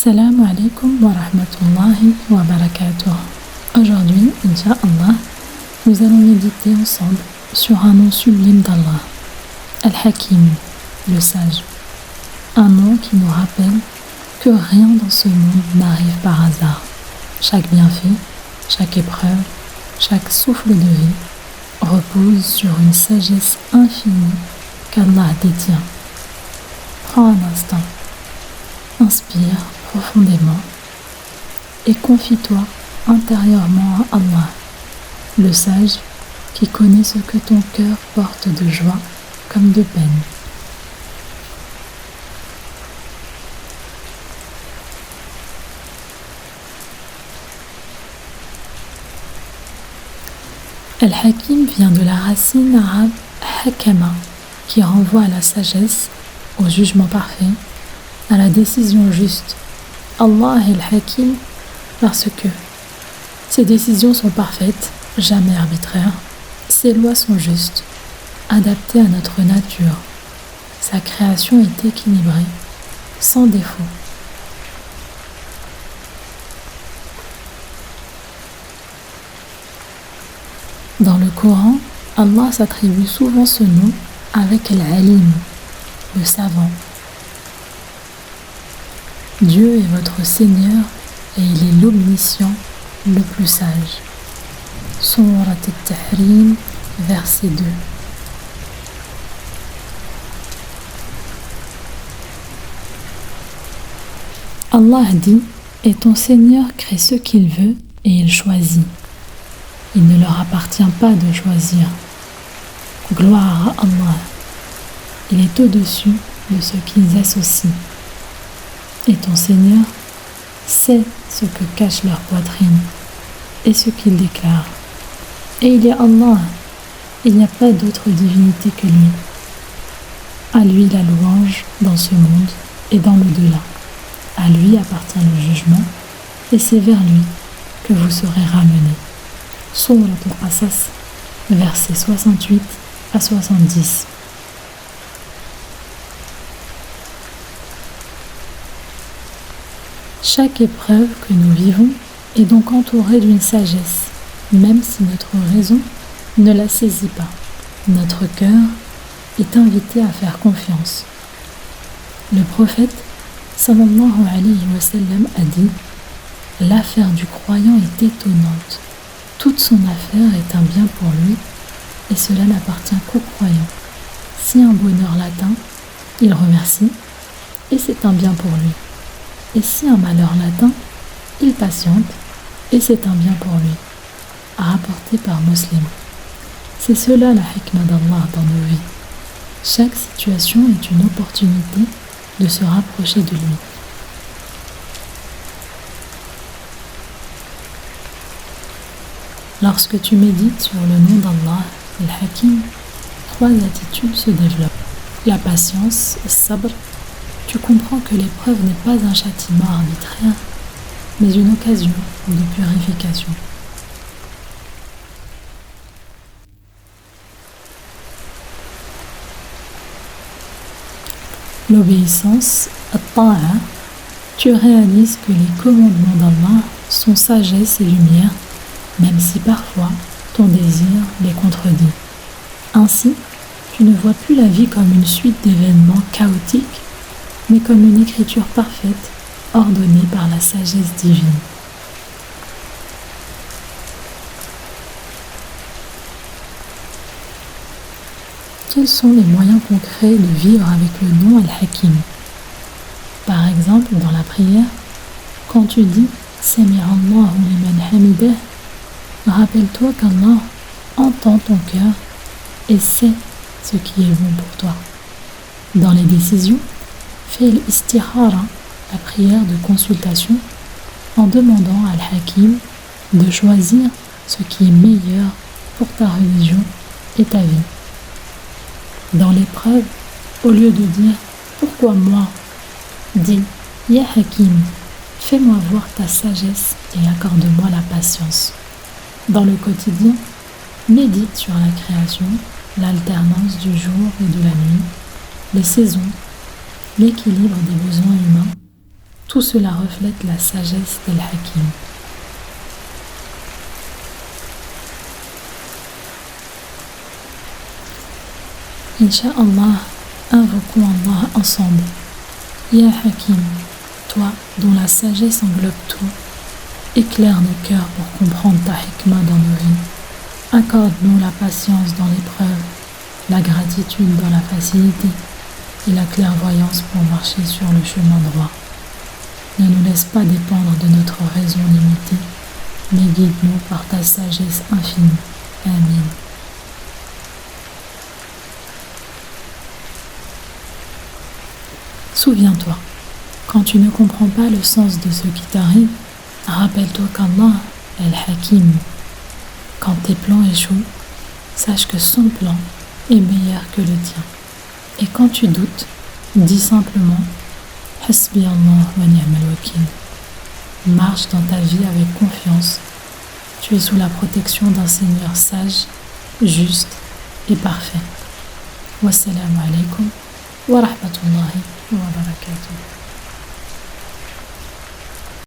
Assalamu alaikum wa rahmatullahi wa barakatuh. Aujourd'hui, Inch'Allah, nous allons méditer ensemble sur un nom sublime d'Allah, Al-Hakim, le sage. Un nom qui nous rappelle que rien dans ce monde n'arrive par hasard. Chaque bienfait, chaque épreuve, chaque souffle de vie repose sur une sagesse infinie qu'Allah détient. Prends un instant, inspire profondément et confie-toi intérieurement à Allah, le sage qui connaît ce que ton cœur porte de joie comme de peine. Al-Hakim vient de la racine arabe hakama, qui renvoie à la sagesse, au jugement parfait, à la décision juste. Allah est Al-Hakim parce que ses décisions sont parfaites, jamais arbitraires, ses lois sont justes, adaptées à notre nature. Sa création est équilibrée, sans défaut. Dans le Coran, Allah s'attribue souvent ce nom avec Al-Alim, le savant. Dieu est votre Seigneur et il est l'omniscient, le plus sage. Surat Al-Tahrim, verset 2. Allah dit, et ton Seigneur crée ce qu'il veut et il choisit. Il ne leur appartient pas de choisir. Gloire à Allah. Il est au-dessus de ce qu'ils associent. Et ton Seigneur sait ce que cache leur poitrine et ce qu'ils déclarent. Et il est Allah. Il n'y a pas d'autre divinité que lui. À lui la louange dans ce monde et dans l'au-delà. À lui appartient le jugement et c'est vers lui que vous serez ramenés. Surat Al-Qasas, versets 68 à 70. Chaque épreuve que nous vivons est donc entourée d'une sagesse, même si notre raison ne la saisit pas. Notre cœur est invité à faire confiance. Le prophète sallallahu alayhi wa sallam a dit « L'affaire du croyant est étonnante. Toute son affaire est un bien pour lui et cela n'appartient qu'au croyant. Si un bonheur l'atteint, il remercie et c'est un bien pour lui. Et si un malheur l'atteint, il patiente et c'est un bien pour lui. » Rapporté par Muslim. C'est cela la hikmah d'Allah dans nos vies. Chaque situation est une opportunité de se rapprocher de lui. Lorsque tu médites sur le nom d'Allah, Al-Hakim, 3 attitudes se développent. La patience, sabr. Tu comprends que l'épreuve n'est pas un châtiment arbitraire, mais une occasion de purification. L'obéissance, at-ta'a. Tu réalises que les commandements d'Allah sont sagesse et lumière, même si parfois ton désir les contredit. Ainsi, tu ne vois plus la vie comme une suite d'événements chaotiques, mais comme une écriture parfaite, ordonnée par la sagesse divine. Quels sont les moyens concrets de vivre avec le nom Al-Hakim? Par exemple, dans la prière, quand tu dis « Sami'allahu liman hamidah », rappelle-toi qu'Allah entend ton cœur et sait ce qui est bon pour toi. Dans les décisions, fais l'istihara, la prière de consultation, en demandant à Al-Hakim de choisir ce qui est meilleur pour ta religion et ta vie. Dans l'épreuve, au lieu de dire « Pourquoi moi ?», dis « Ya Hakim, fais-moi voir ta sagesse et accorde-moi la patience. » Dans le quotidien, médite sur la création, l'alternance du jour et de la nuit, les saisons, l'équilibre des besoins humains, Tout cela reflète la sagesse d'Al-Hakim. Inch'Allah, invoquons Allah ensemble. Ya Hakim, toi dont la sagesse englobe tout, éclaire nos cœurs pour comprendre ta hikmah dans nos vies. Accorde-nous la patience dans l'épreuve, la gratitude dans la facilité et la clairvoyance pour marcher sur le chemin droit. Ne nous laisse pas dépendre de notre raison limitée, mais guide-nous par ta sagesse infinie. Amin. Souviens-toi, quand tu ne comprends pas le sens de ce qui t'arrive, rappelle-toi qu'Allah est Al-Hakim. Quand tes plans échouent, sache que son plan est meilleur que le tien. Et quand tu doutes, dis simplement Hasbi Allah wa ni'mal wakil. Marche dans ta vie avec confiance. Tu es sous la protection d'un Seigneur sage, juste et parfait. Wassalamu alaikum wa rahmatullahi wa barakatuh.